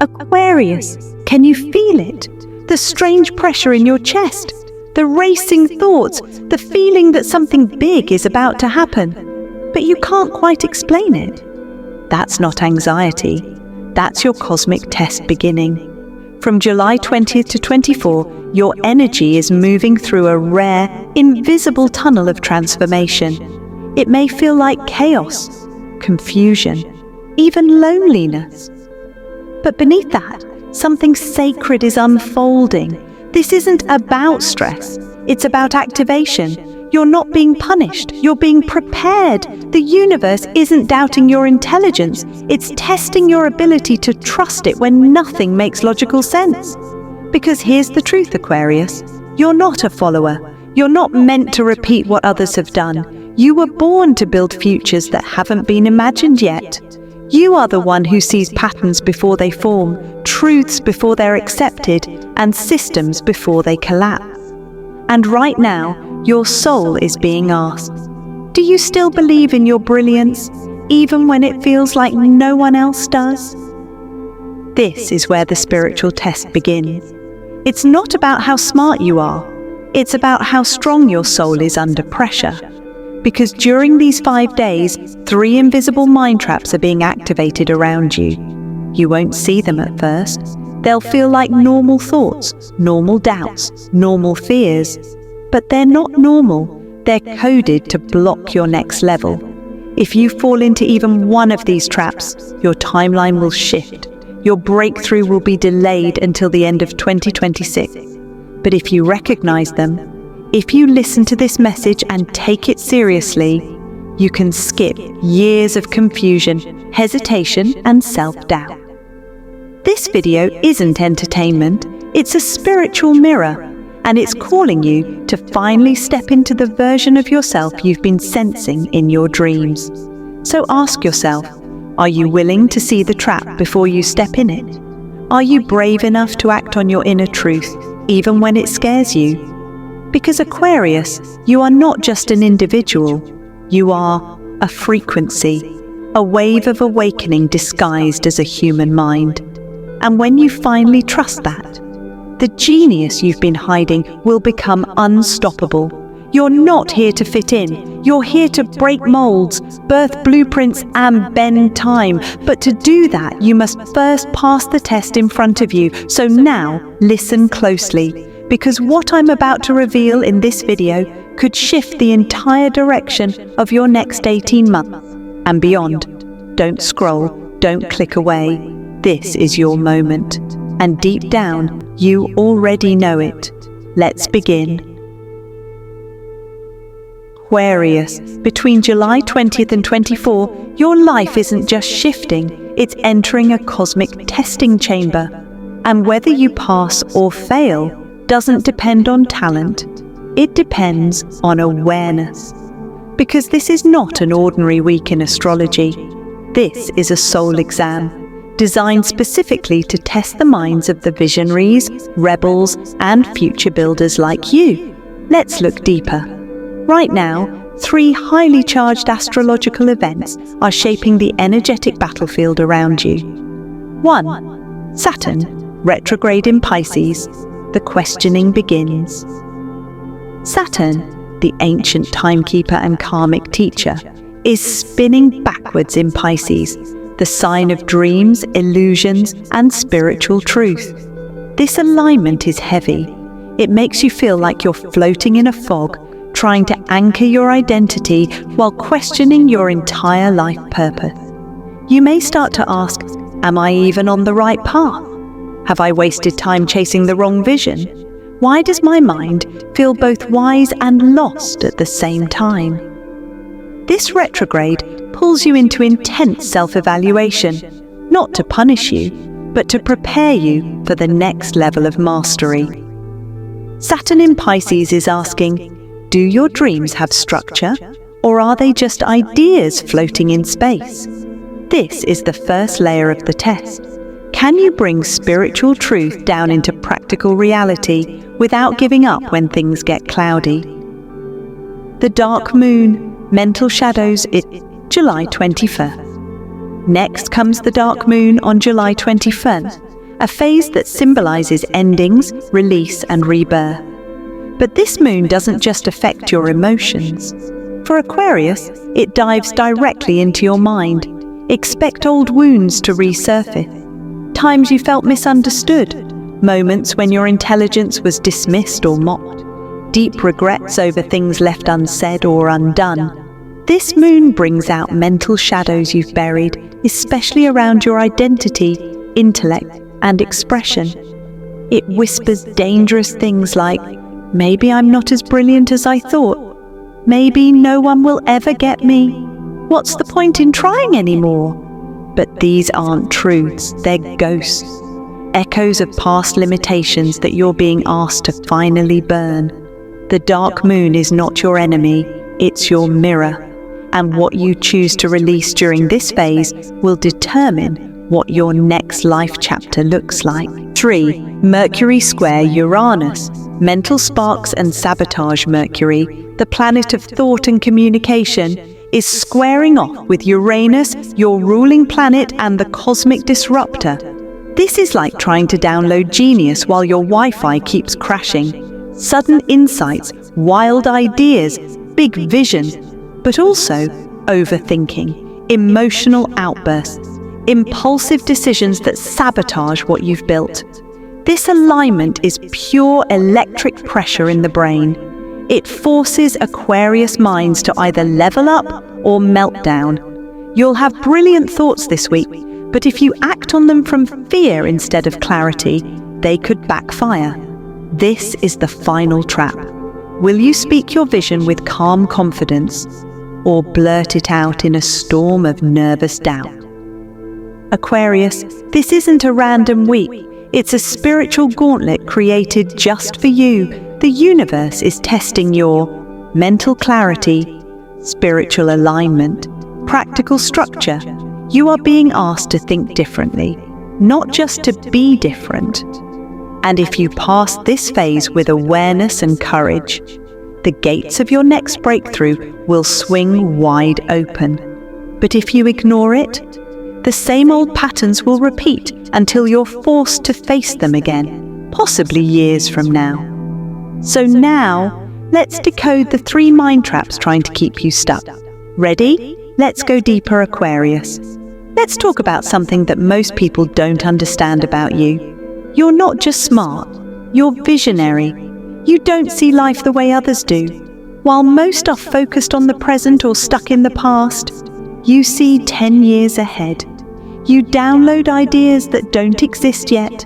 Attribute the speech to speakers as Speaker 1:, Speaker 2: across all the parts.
Speaker 1: Aquarius, can you feel it? The strange pressure in your chest, the racing thoughts, the feeling that something big is about to happen, but you can't quite explain it. That's not anxiety. That's your cosmic test beginning. From July 20th to 24, your energy is moving through a rare, invisible tunnel of transformation. It may feel like chaos, confusion, even loneliness. But beneath that, something sacred is unfolding. This isn't about stress. It's about activation. You're not being punished. You're being prepared. The universe isn't doubting your intelligence. It's testing your ability to trust it when nothing makes logical sense. Because here's the truth, Aquarius. You're not a follower. You're not meant to repeat what others have done. You were born to build futures that haven't been imagined yet. You are the one who sees patterns before they form, truths before they're accepted, and systems before they collapse. And right now, your soul is being asked, do you still believe in your brilliance, even when it feels like no one else does? This is where the spiritual test begins. It's not about how smart you are. It's about how strong your soul is under pressure. Because during these 5 days, 3 invisible mind traps are being activated around you. You won't see them at first. They'll feel like normal thoughts, normal doubts, normal fears. But they're not normal. They're coded to block your next level. If you fall into even one of these traps, your timeline will shift. Your breakthrough will be delayed until the end of 2026. But if you recognize them, if you listen to this message and take it seriously, you can skip years of confusion, hesitation, and self-doubt. This video isn't entertainment, it's a spiritual mirror, and it's calling you to finally step into the version of yourself you've been sensing in your dreams. So ask yourself, are you willing to see the trap before you step in it? Are you brave enough to act on your inner truth, even when it scares you? Because Aquarius, you are not just an individual, you are a frequency, a wave of awakening disguised as a human mind. And when you finally trust that, the genius you've been hiding will become unstoppable. You're not here to fit in, you're here to break molds, birth blueprints and bend time. But to do that, you must first pass the test in front of you. So now, listen closely. Because what I'm about to reveal in this video could shift the entire direction of your next 18 months and beyond. Don't scroll, don't click away. This is your moment. And deep down, you already know it. Let's begin. Aquarius, between July 20th and 24, your life isn't just shifting, it's entering a cosmic testing chamber. And whether you pass or fail doesn't depend on talent, it depends on awareness. Because this is not an ordinary week in astrology. This is a soul exam, designed specifically to test the minds of the visionaries, rebels, and future builders like you. Let's look deeper. Right now, 3 highly charged astrological events are shaping the energetic battlefield around you. 1. Saturn, retrograde in Pisces. The questioning begins. Saturn, the ancient timekeeper and karmic teacher, is spinning backwards in Pisces, the sign of dreams, illusions, and spiritual truth. This alignment is heavy. It makes you feel like you're floating in a fog, trying to anchor your identity while questioning your entire life purpose. You may start to ask, am I even on the right path? Have I wasted time chasing the wrong vision? Why does my mind feel both wise and lost at the same time? This retrograde pulls you into intense self-evaluation, not to punish you, but to prepare you for the next level of mastery. Saturn in Pisces is asking, do your dreams have structure, or are they just ideas floating in space? This is the first layer of the test. Can you bring spiritual truth down into practical reality without giving up when things get cloudy? The dark moon, mental shadows, July 21st. Next comes the dark moon on July 21st. a phase that symbolizes endings, release, and rebirth. But this moon doesn't just affect your emotions. For Aquarius, it dives directly into your mind. Expect old wounds to resurface. Times you felt misunderstood. Moments when your intelligence was dismissed or mocked. Deep regrets over things left unsaid or undone. This moon brings out mental shadows you've buried, especially around your identity, intellect, and expression. It whispers dangerous things like, maybe I'm not as brilliant as I thought. Maybe no one will ever get me. What's the point in trying anymore? But these aren't truths, they're ghosts. Echoes of past limitations that you're being asked to finally burn. The dark moon is not your enemy, it's your mirror. And what you choose to release during this phase will determine what your next life chapter looks like. 3. Mercury square Uranus. Mental sparks and sabotage. Mercury, the planet of thought and communication, is squaring off with Uranus, your ruling planet and the cosmic disruptor. This is like trying to download Genius while your Wi-Fi keeps crashing. Sudden insights, wild ideas, big vision, but also overthinking, emotional outbursts, impulsive decisions that sabotage what you've built. This alignment is pure electric pressure in the brain. It forces Aquarius minds to either level up or melt down. You'll have brilliant thoughts this week, but if you act on them from fear instead of clarity, they could backfire. This is the final trap. Will you speak your vision with calm confidence, or blurt it out in a storm of nervous doubt? Aquarius, this isn't a random week. It's a spiritual gauntlet created just for you. The universe is testing your mental clarity, spiritual alignment, practical structure. You are being asked to think differently, not just to be different. And if you pass this phase with awareness and courage, the gates of your next breakthrough will swing wide open. But if you ignore it, the same old patterns will repeat until you're forced to face them again, possibly years from now. So now, let's decode the 3 mind traps trying to keep you stuck. Ready? Let's go deeper, Aquarius. Let's talk about something that most people don't understand about you. You're not just smart, you're visionary. You don't see life the way others do. While most are focused on the present or stuck in the past, you see 10 years ahead. You download ideas that don't exist yet.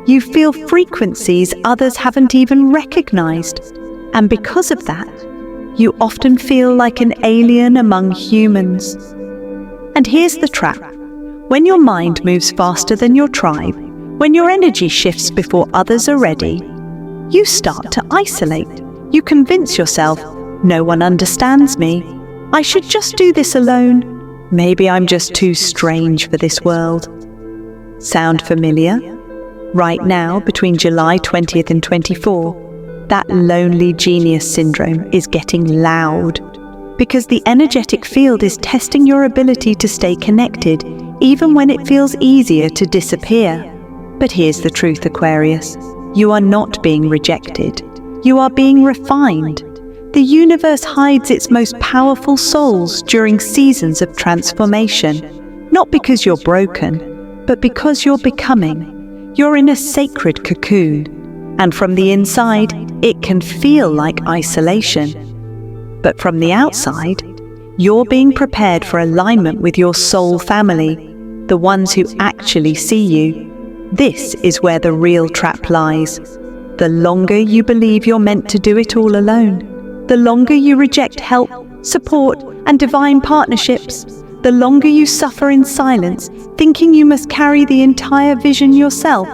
Speaker 1: You feel frequencies others haven't even recognized. And because of that, you often feel like an alien among humans. And here's the trap. When your mind moves faster than your tribe, when your energy shifts before others are ready, you start to isolate. You convince yourself, no one understands me. I should just do this alone. Maybe I'm just too strange for this world. Sound familiar? Right now, between July 20th and 24, that lonely genius syndrome is getting loud because the energetic field is testing your ability to stay connected even when it feels easier to disappear. But here's the truth, Aquarius. You are not being rejected. You are being refined. The universe hides its most powerful souls during seasons of transformation, not because you're broken, but because you're becoming. You're in a sacred cocoon, and from the inside, it can feel like isolation. But from the outside, you're being prepared for alignment with your soul family, the ones who actually see you. This is where the real trap lies. The longer you believe you're meant to do it all alone, the longer you reject help, support, and divine partnerships, the longer you suffer in silence, thinking you must carry the entire vision yourself,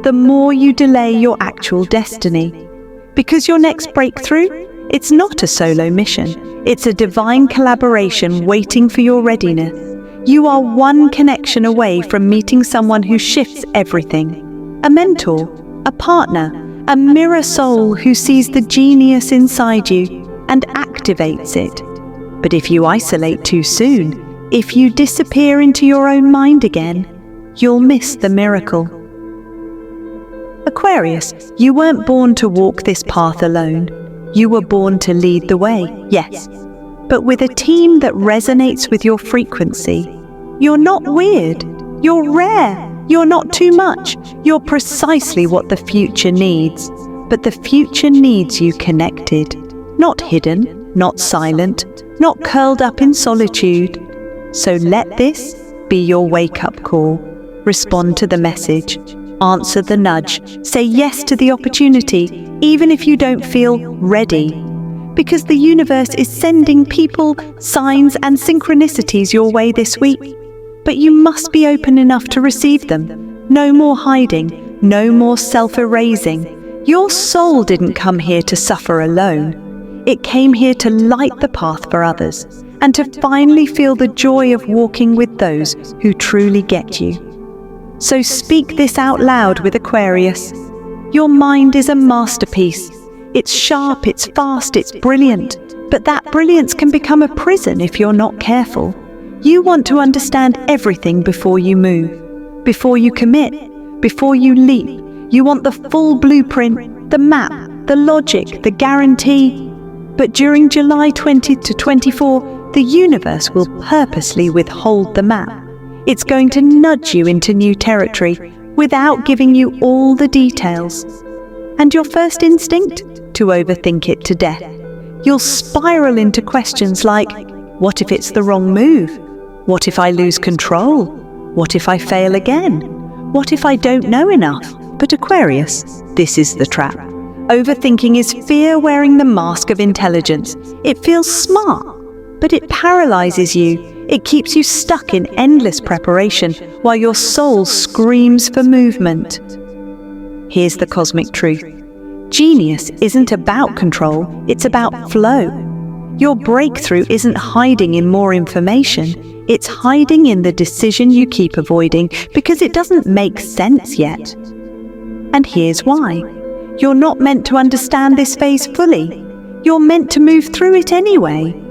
Speaker 1: the more you delay your actual destiny. Because your next breakthrough, it's not a solo mission. It's a divine collaboration waiting for your readiness. You are one connection away from meeting someone who shifts everything. A mentor, a partner, a mirror soul who sees the genius inside you and activates it. But if you isolate too soon, if you disappear into your own mind again, you'll miss the miracle. Aquarius, you weren't born to walk this path alone. You were born to lead the way, yes, but with a team that resonates with your frequency. You're not weird. You're rare. You're not too much. You're precisely what the future needs. But the future needs you connected, not hidden, not silent, not curled up in solitude. So let this be your wake-up call. Respond to the message. Answer the nudge. Say yes to the opportunity, even if you don't feel ready. Because the universe is sending people, signs, and synchronicities your way this week. But you must be open enough to receive them. No more hiding, no more self-erasing. Your soul didn't come here to suffer alone. It came here to light the path for others and to finally feel the joy of walking with those who truly get you. So speak this out loud with Aquarius. Your mind is a masterpiece. It's sharp, it's fast, it's brilliant. But that brilliance can become a prison if you're not careful. You want to understand everything before you move, before you commit, before you leap. You want the full blueprint, the map, the logic, the guarantee. But during July 20 to 24, the universe will purposely withhold the map. It's going to nudge you into new territory without giving you all the details. And your first instinct? To overthink it to death. You'll spiral into questions like, what if it's the wrong move? What if I lose control? What if I fail again? What if I don't know enough? But Aquarius, this is the trap. Overthinking is fear wearing the mask of intelligence. It feels smart, but it paralyzes you. It keeps you stuck in endless preparation while your soul screams for movement. Here's the cosmic truth. Genius isn't about control, it's about flow. Your breakthrough isn't hiding in more information, it's hiding in the decision you keep avoiding because it doesn't make sense yet. And here's why. You're not meant to understand this phase fully. You're meant to move through it anyway.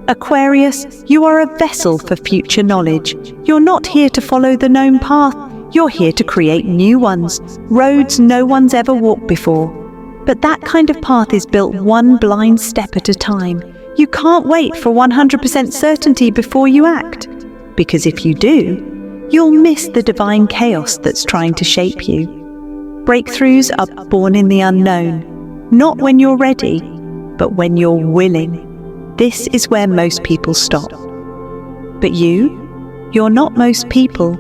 Speaker 1: Aquarius, you are a vessel for future knowledge. You're not here to follow the known path. You're here to create new ones, roads no one's ever walked before. But that kind of path is built one blind step at a time. You can't wait for 100% certainty before you act. Because if you do, you'll miss the divine chaos that's trying to shape you. Breakthroughs are born in the unknown, not when you're ready, but when you're willing. This is where most people stop. But you're not most people.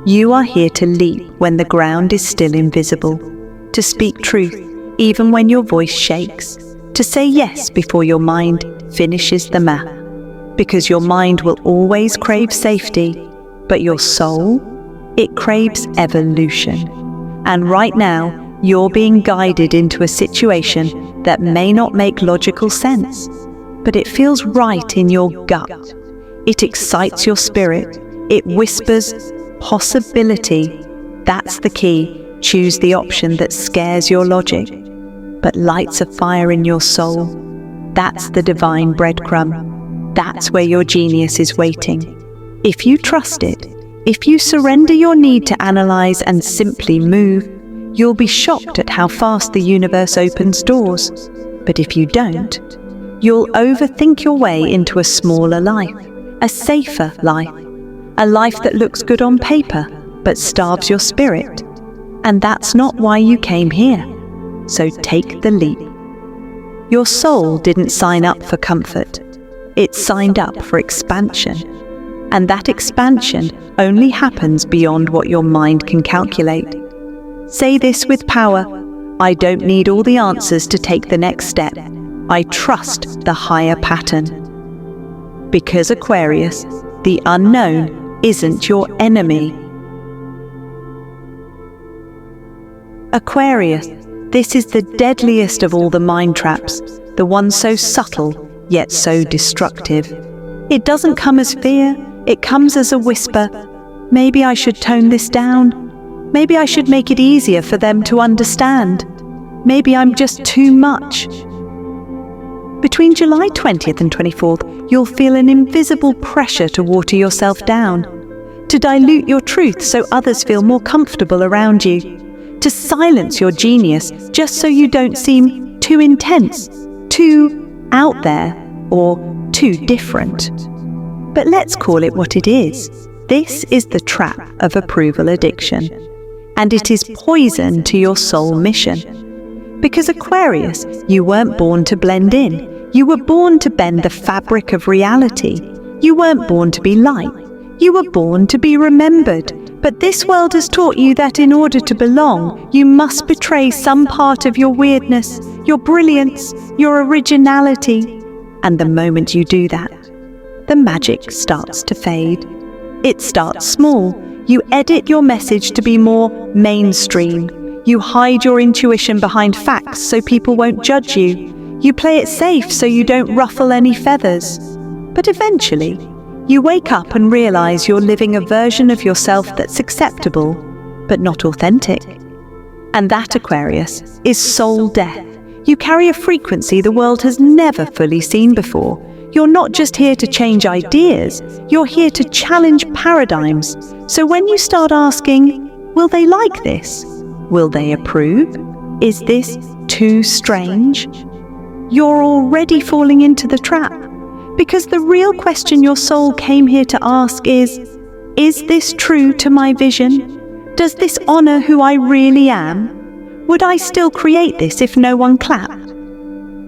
Speaker 1: You are here to leap when the ground is still invisible, to speak truth even when your voice shakes, to say yes before your mind finishes the map. Because your mind will always crave safety, but your soul, it craves evolution. And right now, you're being guided into a situation that may not make logical sense, but it feels right in your gut. It excites your spirit. It whispers possibility. That's the key. Choose the option that scares your logic, but lights a fire in your soul. That's the divine breadcrumb. That's where your genius is waiting. If you trust it, if you surrender your need to analyze and simply move, you'll be shocked at how fast the universe opens doors. But if you don't, you'll overthink your way into a smaller life, a safer life, a life that looks good on paper, but starves your spirit. And that's not why you came here. So take the leap. Your soul didn't sign up for comfort. It signed up for expansion. And that expansion only happens beyond what your mind can calculate. Say this with power. I don't need all the answers to take the next step. I trust the higher pattern. Because Aquarius, the unknown isn't your enemy. Aquarius, this is the deadliest of all the mind traps, the one so subtle yet so destructive. It doesn't come as fear. It comes as a whisper. Maybe I should tone this down. Maybe I should make it easier for them to understand. Maybe I'm just too much. Between July 20th and 24th, you'll feel an invisible pressure to water yourself down, to dilute your truth so others feel more comfortable around you, to silence your genius just so you don't seem too intense, too out there, or too different. But let's call it what it is. This is the trap of approval addiction, and it is poison to your soul mission. Because Aquarius, you weren't born to blend in. You were born to bend the fabric of reality. You weren't born to be light. You were born to be remembered. But this world has taught you that in order to belong, you must betray some part of your weirdness, your brilliance, your originality. And the moment you do that, the magic starts to fade. It starts small. You edit your message to be more mainstream. You hide your intuition behind facts so people won't judge you. You play it safe so you don't ruffle any feathers. But eventually, you wake up and realize you're living a version of yourself that's acceptable, but not authentic. And that, Aquarius, is soul death. You carry a frequency the world has never fully seen before. You're not just here to change ideas, you're here to challenge paradigms. So when you start asking, will they like this? Will they approve? Is this too strange? You're already falling into the trap. Because the real question your soul came here to ask is this true to my vision? Does this honor who I really am? Would I still create this if no one clapped?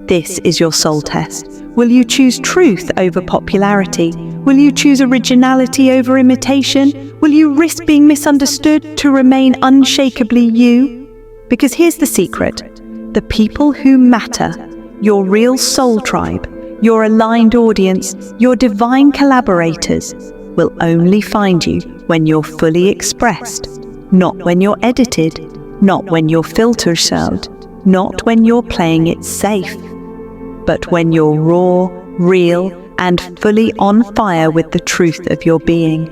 Speaker 1: This is your soul test. Will you choose truth over popularity? Will you choose originality over imitation? Will you risk being misunderstood to remain unshakably you? Because here's the secret. The people who matter, your real soul tribe, your aligned audience, your divine collaborators, will only find you when you're fully expressed, not when you're edited, not when you're filter shelled, not when you're playing it safe, but when you're raw, real, and fully on fire with the truth of your being.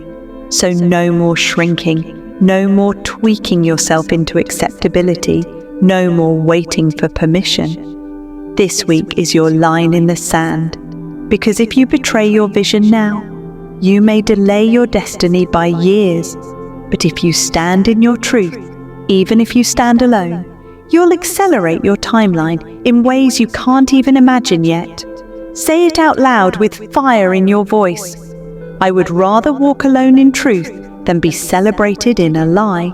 Speaker 1: So no more shrinking, no more tweaking yourself into acceptability, no more waiting for permission. This week is your line in the sand, because if you betray your vision now, you may delay your destiny by years. But if you stand in your truth, even if you stand alone, you'll accelerate your timeline in ways you can't even imagine yet. Say it out loud with fire in your voice. I would rather walk alone in truth than be celebrated in a lie.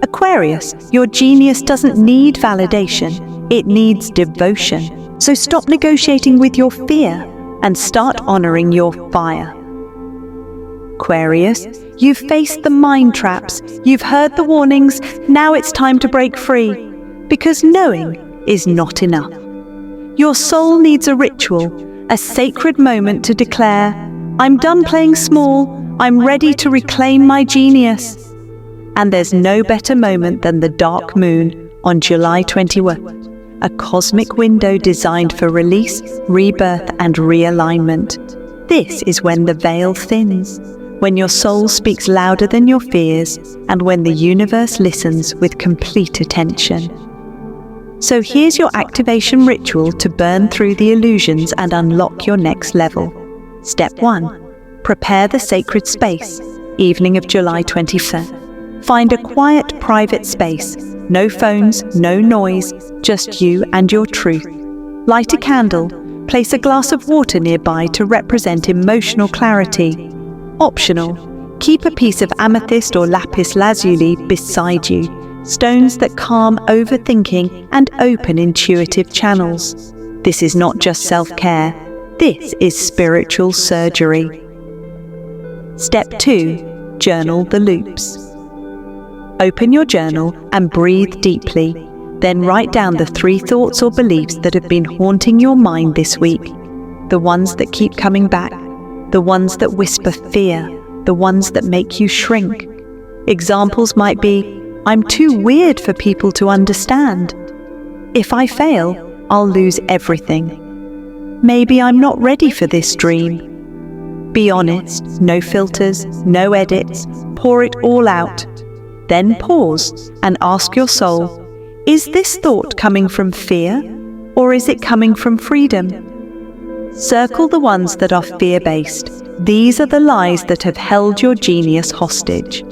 Speaker 1: Aquarius, your genius doesn't need validation, it needs devotion. So stop negotiating with your fear and start honoring your fire. Aquarius, you've faced the mind traps, you've heard the warnings, now it's time to break free, because knowing is not enough. Your soul needs a ritual, a sacred moment to declare, I'm done playing small, I'm ready to reclaim my genius. And there's no better moment than the dark moon on July 21, a cosmic window designed for release, rebirth, and realignment. This is when the veil thins, when your soul speaks louder than your fears, and when the universe listens with complete attention. So here's your activation ritual to burn through the illusions and unlock your next level. Step 1. Prepare the sacred space, evening of July 23rd. Find a quiet, private space. No phones, no noise, just you and your truth. Light a candle. Place a glass of water nearby to represent emotional clarity. Optional, keep a piece of amethyst or lapis lazuli beside you, stones that calm overthinking and open intuitive channels. This is not just self-care, this is spiritual surgery. Step 2. Journal the loops. Open your journal and breathe deeply. Then write down the 3 thoughts or beliefs that have been haunting your mind this week. The ones that keep coming back. The ones that whisper fear, the ones that make you shrink. Examples might be, I'm too weird for people to understand. If I fail, I'll lose everything. Maybe I'm not ready for this dream. Be honest, no filters, no edits, pour it all out. Then pause and ask your soul, is this thought coming from fear, or is it coming from freedom? Circle the ones that are fear-based. These are the lies that have held your genius hostage.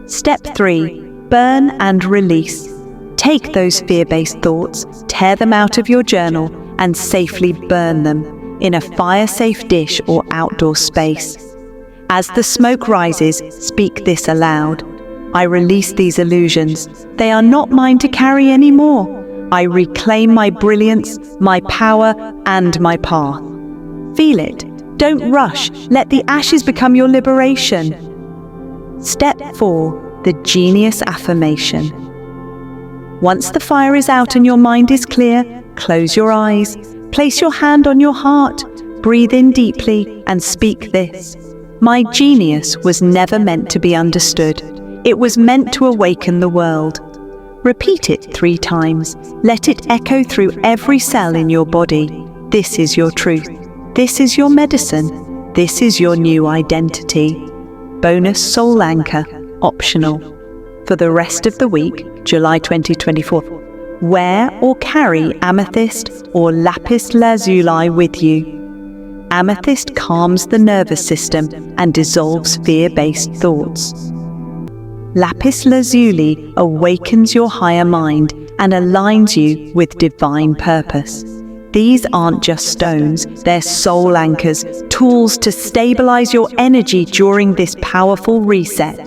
Speaker 1: Step 3. burn and release. Take those fear-based thoughts, tear them out of your journal, and safely burn them in a fire-safe dish or outdoor space. As the smoke rises, speak this aloud. I release these illusions. They are not mine to carry anymore. I reclaim my brilliance, my power, and my path. Feel it. Don't rush. Let the ashes become your liberation. Step 4. The Genius Affirmation. Once the fire is out and your mind is clear, close your eyes. Place your hand on your heart. Breathe in deeply and speak this. My genius was never meant to be understood. It was meant to awaken the world. Repeat it 3 times. Let it echo through every cell in your body. This is your truth. This is your medicine. This is your new identity. Bonus soul anchor, optional. For the rest of the week, July 2024, wear or carry amethyst or lapis lazuli with you. Amethyst calms the nervous system and dissolves fear-based thoughts. Lapis lazuli awakens your higher mind and aligns you with divine purpose. These aren't just stones, they're soul anchors, tools to stabilize your energy during this powerful reset.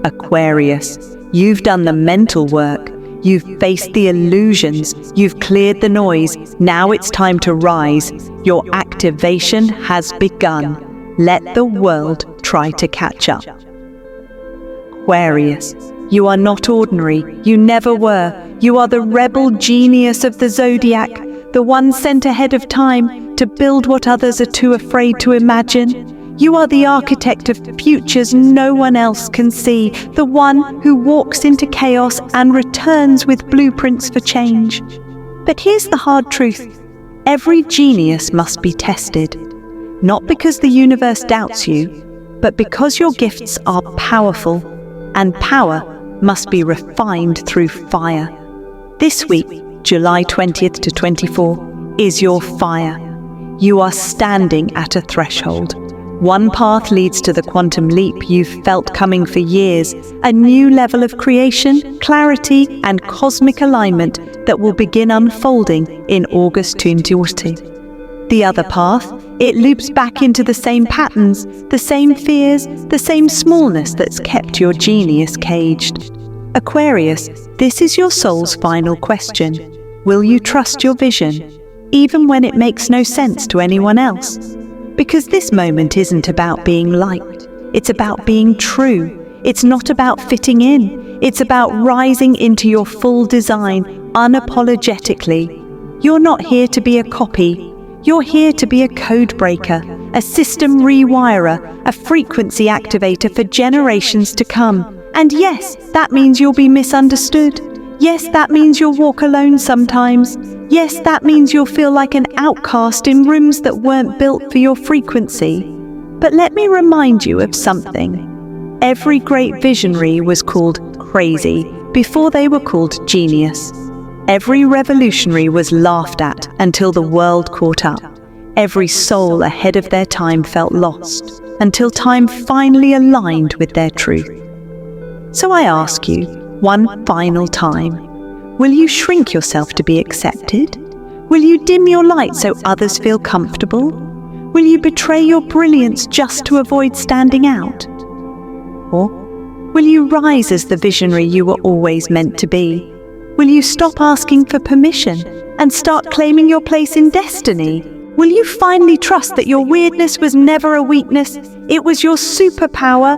Speaker 1: Aquarius, you've done the mental work. You've faced the illusions, you've cleared the noise, now it's time to rise. Your activation has begun. Let the world try to catch up. Aquarius, you are not ordinary, you never were. You are the rebel genius of the zodiac, the one sent ahead of time to build what others are too afraid to imagine. You are the architect of futures no one else can see, the one who walks into chaos and returns with blueprints for change. But here's the hard truth. Every genius must be tested, not because the universe doubts you, but because your gifts are powerful, and power must be refined through fire. This week, July 20th to 24, is your fire. You are standing at a threshold. One path leads to the quantum leap you've felt coming for years, a new level of creation, clarity, and cosmic alignment that will begin unfolding in August 2022. The other path, it loops back into the same patterns, the same fears, the same smallness that's kept your genius caged. Aquarius, this is your soul's final question. Will you trust your vision, even when it makes no sense to anyone else? Because this moment isn't about being liked, it's about being true. It's not about fitting in, it's about rising into your full design unapologetically. You're not here to be a copy, you're here to be a code breaker, a system rewirer, a frequency activator for generations to come. And yes, that means you'll be misunderstood. Yes, that means you'll walk alone sometimes. Yes, that means you'll feel like an outcast in rooms that weren't built for your frequency. But let me remind you of something. Every great visionary was called crazy before they were called genius. Every revolutionary was laughed at until the world caught up. Every soul ahead of their time felt lost until time finally aligned with their truth. So I ask you, one final time, will you shrink yourself to be accepted? Will you dim your light so others feel comfortable? Will you betray your brilliance just to avoid standing out? Or will you rise as the visionary you were always meant to be? Will you stop asking for permission and start claiming your place in destiny? Will you finally trust that your weirdness was never a weakness, it was your superpower?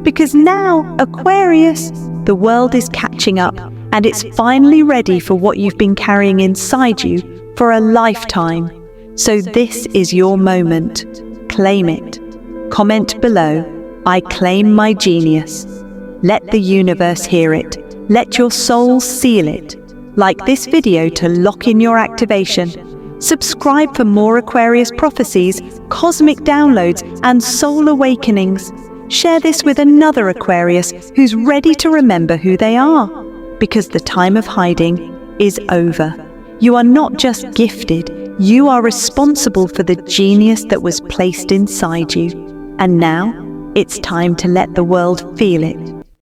Speaker 1: Because now, Aquarius, the world is catching up, and it's finally ready for what you've been carrying inside you for a lifetime. So this is your moment. Claim it. Comment below, I claim my genius. Let the universe hear it. Let your soul seal it. Like this video to lock in your activation. Subscribe for more Aquarius prophecies, cosmic downloads, and soul awakenings. Share this with another Aquarius who's ready to remember who they are. Because the time of hiding is over. You are not just gifted, you are responsible for the genius that was placed inside you. And now, it's time to let the world feel it.